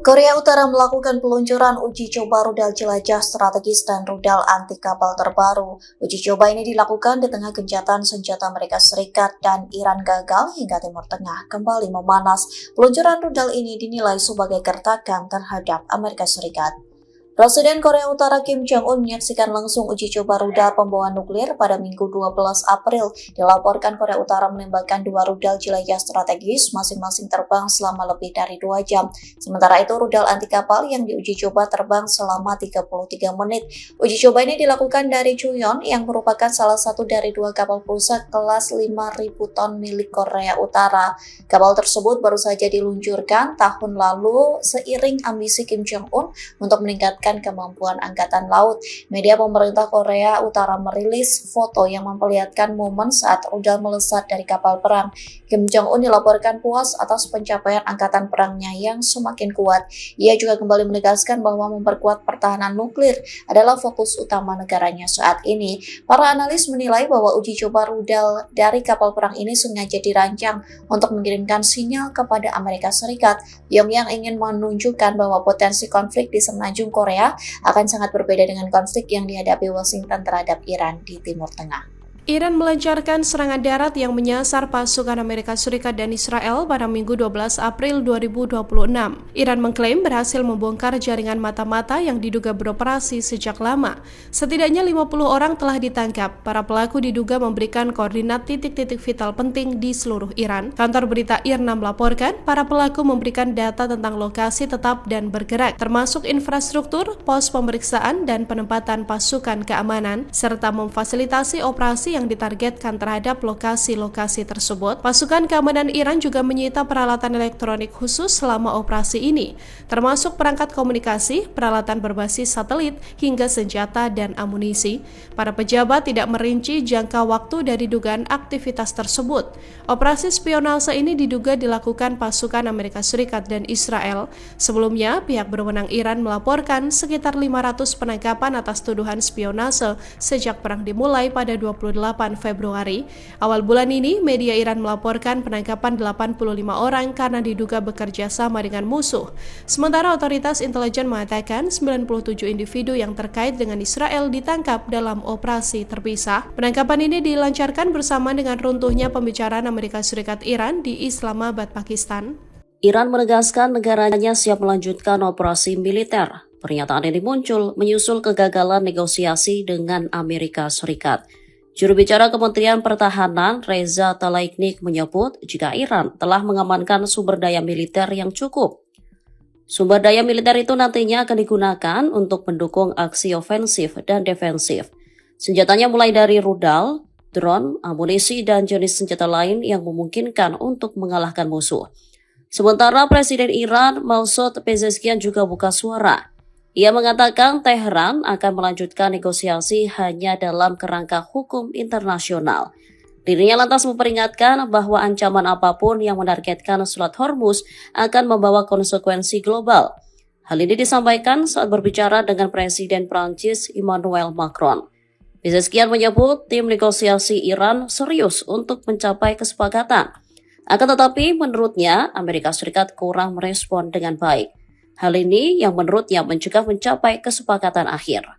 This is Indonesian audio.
Korea Utara melakukan peluncuran uji coba rudal jelajah strategis dan rudal anti kapal terbaru. Uji coba ini dilakukan di tengah gencatan senjata Amerika Serikat dan Iran gagal hingga Timur Tengah kembali memanas. Peluncuran rudal ini dinilai sebagai gertakan terhadap Amerika Serikat. Presiden Korea Utara Kim Jong-un menyaksikan langsung uji coba rudal pembawa nuklir pada Minggu 12 April. Dilaporkan Korea Utara menembakkan 2 rudal jelajah strategis masing-masing terbang selama lebih dari 2 jam. Sementara itu rudal anti kapal yang diuji coba terbang selama 33 menit. Uji coba ini dilakukan dari Chuyeon yang merupakan salah satu dari 2 kapal perusak kelas 5.000 ton milik Korea Utara. Kapal tersebut baru saja diluncurkan tahun lalu seiring ambisi Kim Jong-un untuk meningkatkan kemampuan angkatan laut. Media pemerintah Korea Utara merilis foto yang memperlihatkan momen saat rudal melesat dari kapal perang. Kim Jong-un dilaporkan puas atas pencapaian angkatan perangnya yang semakin kuat. Ia juga kembali menegaskan bahwa memperkuat pertahanan nuklir adalah fokus utama negaranya saat ini. Para analis menilai bahwa uji coba rudal dari kapal perang ini sengaja dirancang untuk mengirimkan sinyal kepada Amerika Serikat. Pyongyang ingin menunjukkan bahwa potensi konflik di semenanjung Korea akan sangat berbeda dengan konflik yang dihadapi Washington terhadap Iran di Timur Tengah. Iran melancarkan serangan darat yang menyasar pasukan Amerika Serikat dan Israel pada Minggu 12 April 2026. Iran mengklaim berhasil membongkar jaringan mata-mata yang diduga beroperasi sejak lama. Setidaknya 50 orang telah ditangkap. Para pelaku diduga memberikan koordinat titik-titik vital penting di seluruh Iran. Kantor berita IRNA melaporkan para pelaku memberikan data tentang lokasi tetap dan bergerak, termasuk infrastruktur, pos pemeriksaan, dan penempatan pasukan keamanan, serta memfasilitasi operasi yang ditargetkan terhadap lokasi-lokasi tersebut. Pasukan keamanan Iran juga menyita peralatan elektronik khusus selama operasi ini, termasuk perangkat komunikasi, peralatan berbasis satelit, hingga senjata dan amunisi. Para pejabat tidak merinci jangka waktu dari dugaan aktivitas tersebut. Operasi spionase ini diduga dilakukan pasukan Amerika Serikat dan Israel. Sebelumnya, pihak berwenang Iran melaporkan sekitar 500 penangkapan atas tuduhan spionase sejak perang dimulai pada 28 Februari. Awal bulan ini, media Iran melaporkan penangkapan 85 orang karena diduga bekerja sama dengan musuh. Sementara otoritas intelijen mengatakan 97 individu yang terkait dengan Israel ditangkap dalam operasi terpisah. Penangkapan ini dilancarkan bersama dengan runtuhnya pembicaraan Amerika Serikat Iran di Islamabad, Pakistan. Iran menegaskan negaranya siap melanjutkan operasi militer. Pernyataan ini muncul menyusul kegagalan negosiasi dengan Amerika Serikat. Juru bicara Kementerian Pertahanan Reza Tlaibnik menyebut jika Iran telah mengamankan sumber daya militer yang cukup. Sumber daya militer itu nantinya akan digunakan untuk mendukung aksi ofensif dan defensif. Senjatanya mulai dari rudal, drone, amunisi, dan jenis senjata lain yang memungkinkan untuk mengalahkan musuh. Sementara Presiden Iran Masoud Pezeshkian juga buka suara. Ia mengatakan Teheran akan melanjutkan negosiasi hanya dalam kerangka hukum internasional. Dirinya lantas memperingatkan bahwa ancaman apapun yang menargetkan Selat Hormuz akan membawa konsekuensi global. Hal ini disampaikan saat berbicara dengan Presiden Prancis Emmanuel Macron. Pezeshkian menyebut tim negosiasi Iran serius untuk mencapai kesepakatan. Akan tetapi menurutnya Amerika Serikat kurang merespon dengan baik. Hal ini yang menurutnya mencegah mencapai kesepakatan akhir.